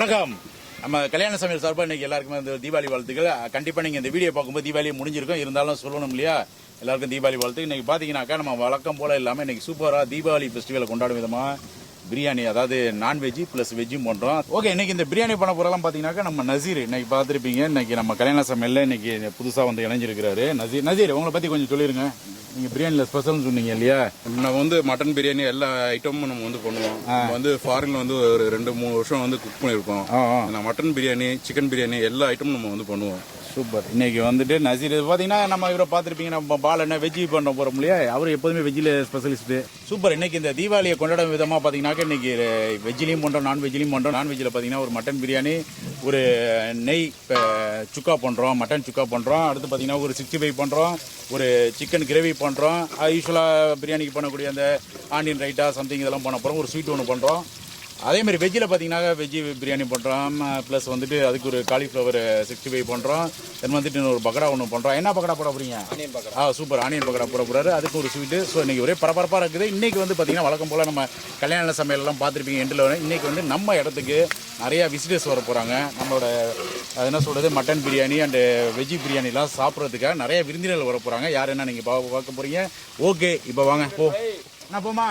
வணக்கம். நம்ம கல்யாண சமையல் சார்பாக இன்னைக்கு எல்லாருக்குமே இந்த தீபாவளி வாழ்த்துக்கள். கண்டிப்பாக நீங்கள் இந்த வீடியோ பார்க்கும்போது தீபாவளி முடிஞ்சிருக்கும், இருந்தாலும் சொல்லணும் இல்லையா, எல்லாருக்கும் தீபாவளி வாழ்த்து. இன்னைக்கு பார்த்தீங்கன்னாக்கா நம்ம வழக்கம் போல இல்லாமல் இன்னைக்கு சூப்பராக தீபாவளி ஃபெஸ்டிவலை கொண்டாடும் விதமாக பிரியாணி, அதாவது நான்வெஜ் ப்ளஸ் வெஜ்ஜும் பண்ணுறோம். ஓகே, இன்னைக்கு இந்த பிரியாணி பண்ண போகிறலாம் பார்த்தீங்கன்னாக்கா நம்ம நசீர் இன்னைக்கு பார்த்துருப்பீங்க. இன்னைக்கு நம்ம கல்யாண சமையலில் இன்னைக்கு புதுசாக வந்து இணைஞ்சிருக்கிறாரு நசீர். உங்களை பற்றி கொஞ்சம் சொல்லிருங்க. நீங்கள் பிரியாணியில் ஸ்பெஷல்னு சொன்னீங்க இல்லையா? நம்ம வந்து மட்டன் பிரியாணி எல்லா ஐட்டமும் நம்ம வந்து பண்ணுவோம். வந்து ஃபாரின்ல வந்து ஒரு 2-3 வருஷம் வந்து குக் பண்ணியிருக்கோம். மட்டன் பிரியாணி, சிக்கன் பிரியாணி எல்லா ஐட்டமும் நம்ம வந்து பண்ணுவோம். சூப்பர். இன்னைக்கு வந்துட்டு நசீர் பார்த்தீங்கன்னா நம்ம இவரை பார்த்துருப்பீங்க. நம்ம பாலனை வெஜ்ஜி பண்ண போகிறோம் இல்லையா, அவர் எப்போதுமே வெஜ்ஜில் ஸ்பெஷலிஸ்ட்டு. சூப்பர். இன்னைக்கு இந்த தீபாவளியை கொண்டாடும் விதமாக பார்த்தீங்கன்னாக்கா இன்னைக்கு வெஜ்ஜிலையும் பண்ணுறோம், நான்வெஜ்லையும் பண்ணுறோம். நான்வெஜ்ஜில் பார்த்தீங்கன்னா ஒரு மட்டன் பிரியாணி, ஒரு நெய் சுக்கா பண்ணுறோம், மட்டன் சுக்கா பண்ணுறோம். அடுத்து பார்த்தீங்கன்னா ஒரு 65 பண்ணுறோம், ஒரு சிக்கன் கிரேவி பண்ணுறோம். யூஸ்வலாக பிரியாணிக்கு பண்ணக்கூடிய அந்த ஆனியன் ரைட்டா சம்திங் இதெல்லாம் பண்ண போகிறோம். ஒரு ஸ்வீட் ஒன்று பண்ணுறோம். அதேமாதிரி வெஜ்ஜில் பார்த்தீங்கன்னா வெஜ்ஜி பிரியாணி பண்ணுறோம். ப்ளஸ் வந்துட்டு அதுக்கு ஒரு காலிஃப்ளவர் 65 பண்ணுறோம். தென் வந்துட்டு இன்னொரு பக்கடா ஒன்று பண்ணுறோம். என்ன பக்கடா போட போகிறீங்க? Onion pakoda. Super. Onion pakoda போட போகிறாரு. அதுக்கு ஒரு ஸ்வீட்டு. ஸோ இன்றைக்கி ஒரே பரபரப்பாக இருக்குது. இன்றைக்கி வந்து பார்த்திங்கன்னா வழக்கம் போல் நம்ம கல்யாண சமையலெல்லாம் பார்த்துருப்பீங்க எண்டில் வரும். இன்றைக்கி வந்து நம்ம இடத்துக்கு நிறையா விசிட்டர்ஸ் வர போகிறாங்க. நம்மளோட அது என்ன சொல்கிறது, மட்டன் பிரியாணி அண்டு வெஜ்ஜி பிரியாணிலாம் சாப்பிட்றதுக்காக நிறைய விருந்தினர்கள் வர போகிறாங்க. யார் என்ன நீங்கள் பார்க்க போகிறீங்க? ஓகே, இப்போ வாங்க நான் போமா.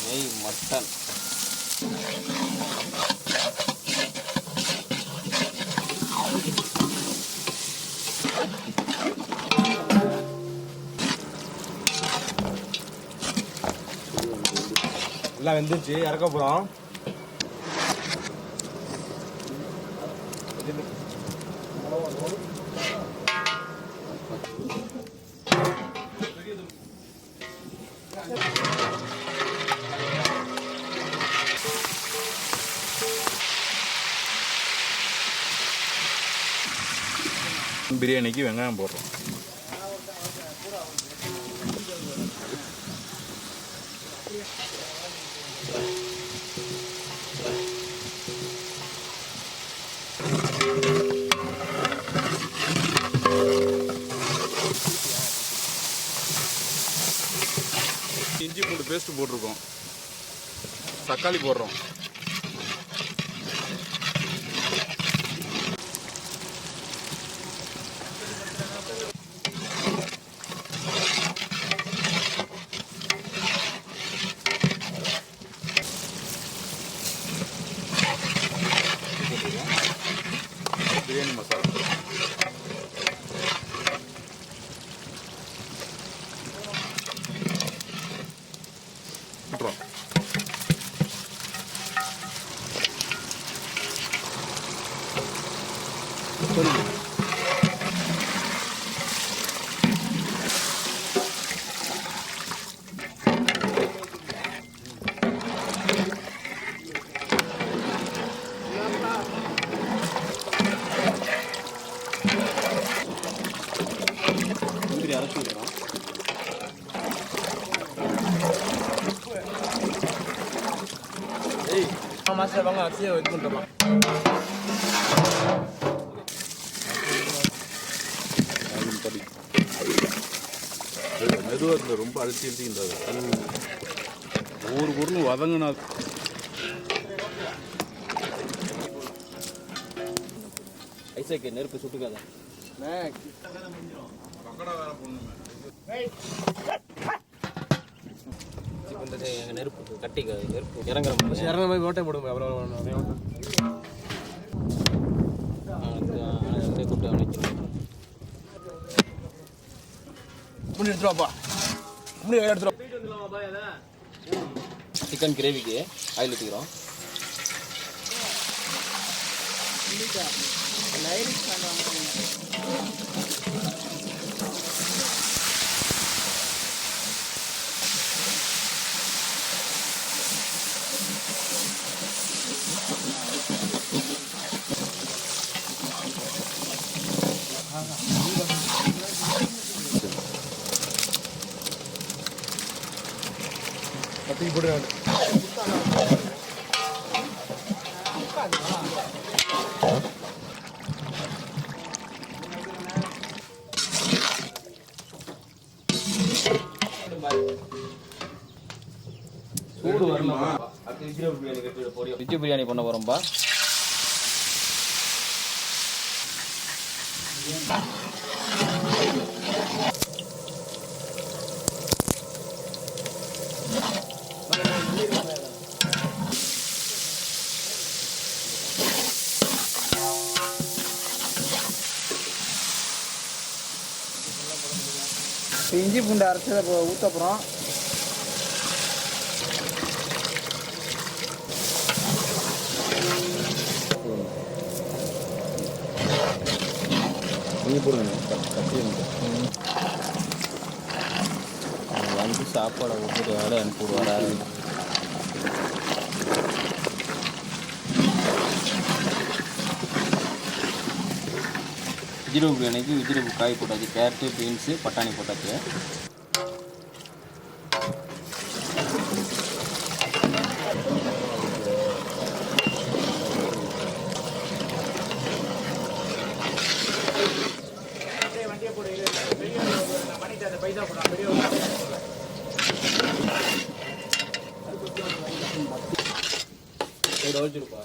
நெய், மட்டன், எல்லாம் வெந்துச்சு, இறக்க போகிறோம். பிரியாணிக்கு வெங்காயம் போடுறோம். இஞ்சி பூண்டு பேஸ்ட் போட்டிருக்கோம். தக்காளி போடுறோம். பிரியாணி மசாலா போட்டுறோம். முந்திரி அரைச்சி விடுறோம். மாஸ்டர் வாங்க, அரிசியை இது பண்ணுறோமா? மெதுவாக இருந்தது, ரொம்ப அழுத்தி இருந்தது. ஒவ்வொரு பொருளும் வதங்கினா ஐசாக்கு நெருப்பு சுட்டுக்காத. எங்கள் நெருப்பு கட்டி நெருப்பு இறங்குற மாதிரி ஓட்டை போடுங்க. அவ்வளோ கூப்பிட்டு அணைச்சிருவோம். எடுத்துருவாப்பா, எடுத்துருவோம். சிக்கன் கிரேவிக்கு ஆயில் ஊற்றிக்கிறோம். தூக்கி போடுறாங்க. சூடு வரணுமா? வெஜ் பிரியாணி பண்ண போறோம்பா. இஞ்சி பூண்டு அரைச்சதை ஊற்ற போகிறோம். நீங்கள் போடுங்க வந்து சாப்பாடை விட்டுட்டு வேலை அனுப்பி விடுவாரா? வெஜிடபிள் பிரியாணிக்கு வெஜிடபிள் காய் போட்டாச்சு. கேரட்டு, பீன்ஸு, பட்டாணி போட்டாச்சு. வச்சிருப்பா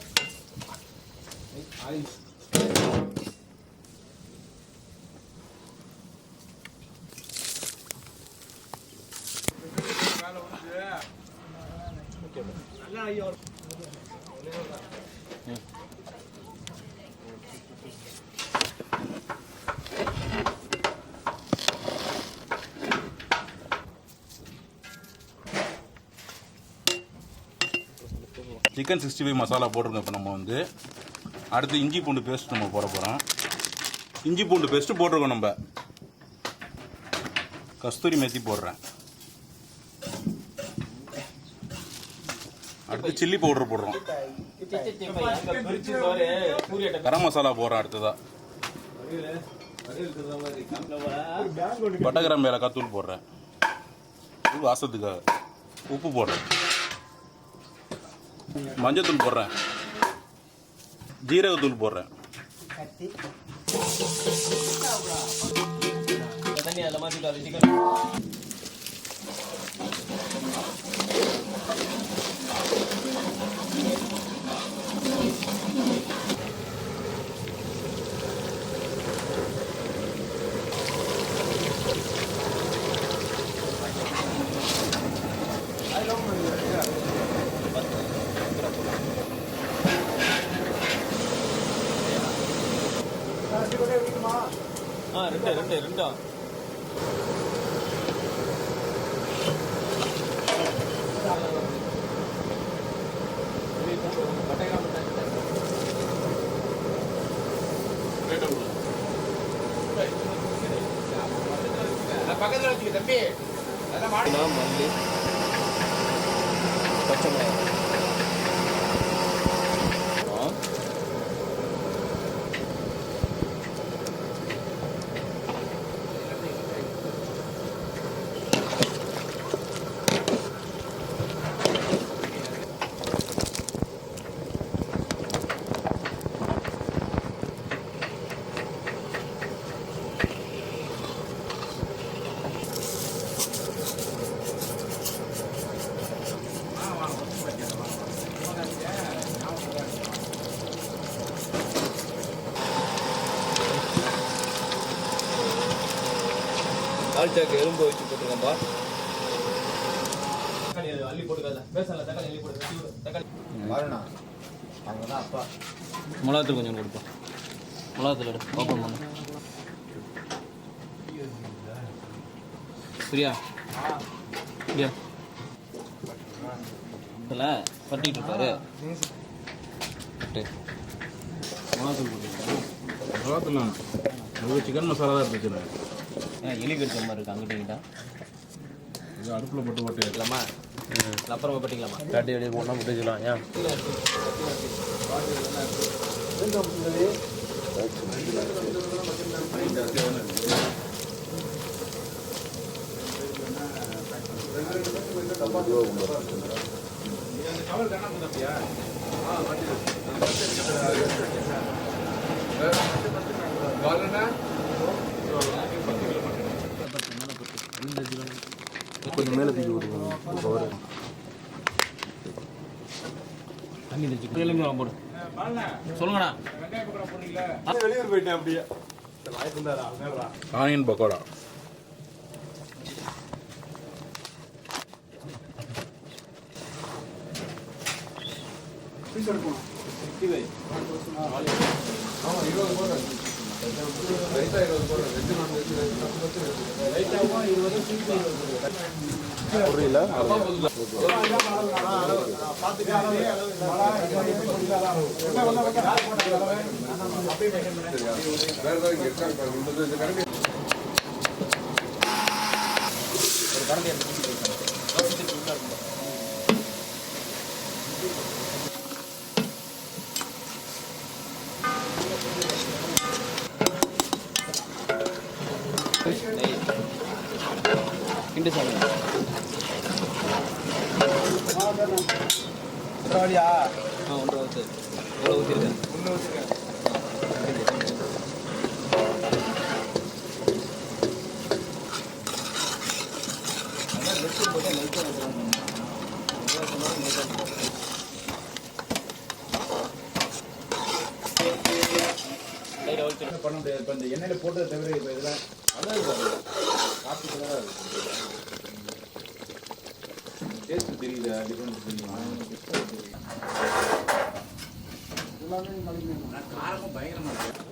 சிக்கன் 65 மசாலா போட்டிருக்கோம். இப்போ நம்ம வந்து அடுத்து இஞ்சி பூண்டு பேஸ்ட் நம்ம போட போகிறோம். இஞ்சி பூண்டு பேஸ்ட்டு போட்டிருக்கோம். நம்ம கஸ்தூரி மேத்தி போடுறேன். அடுத்து சில்லி பவுடர் போடுறோம். கரம் மசாலா போடுறோம். அடுத்ததா பட்டை கிராம்பு ஏலக்காய் தூள் போடுறேன். இது வாசத்துக்காக. உப்பு போடுறேன். மஞ்சத்தூள் போடுறேன். ஜீரகத்தூள் போடுறேன். தண்ணி அதில் மாற்றிட்டு சிக்கன் ரெண்டா பக்கத்தில் வச்சுக்க தம்பி. மல்லி, பச்சை மிளகாய். ஆல்டாக்கு எலும்பு வச்சு போட்டுருக்கோம்பா. தக்காளி அள்ளி போட்டுக்காத. பேசல தக்காளி அள்ளி போட்டு தக்காளி வரணும். அவங்க தான் அப்பா. மிளகாத்தூள் கொஞ்சம் கொடுப்பா. மிளகாத்தூள் எடு. ஓப்பன் பண்ணு. பிரியா பிரியா இதில் பட்டிகிட்டு இருப்பாரு. மிளகாத்தூள் போட்டுருக்கேன். மிளகாத்தூள் சிக்கன் மசாலா தான் இருந்துச்சு. எலி கடிச்ச மாதிரி இருக்கு. அங்கிட்டீங்கடா இது அடுப்பில் போட்டு வைக்கலாமா? அப்புறமா பட்டிக்கலாமா? தட்டி வெளியே போனால் முட்டிக்கலாம். ஏன் கொஞ்சம் மேலே தூக்கி விடுங்க. தண்ணி தெளிச்சு போடு. சொல்லுங்கண்ணா. வெளியூர் போயிட்டேன் அப்படியே. ஆனியன் பக்கோடா. கிண்டு சாப்பிடுங்க. ஒன்றரை ஊற்று. எவ்வளோ ஊற்றிருக்கேன்? பண்ண முடியாது. இப்போ இந்த எண்ணெயில போட்டதை தவிர இப்போ இதெல்லாம் டேஸ்ட் தெரியுது, டிஃபரன்ஸ் தெரியுமா? காரமும் பயங்கரமா இருக்கு.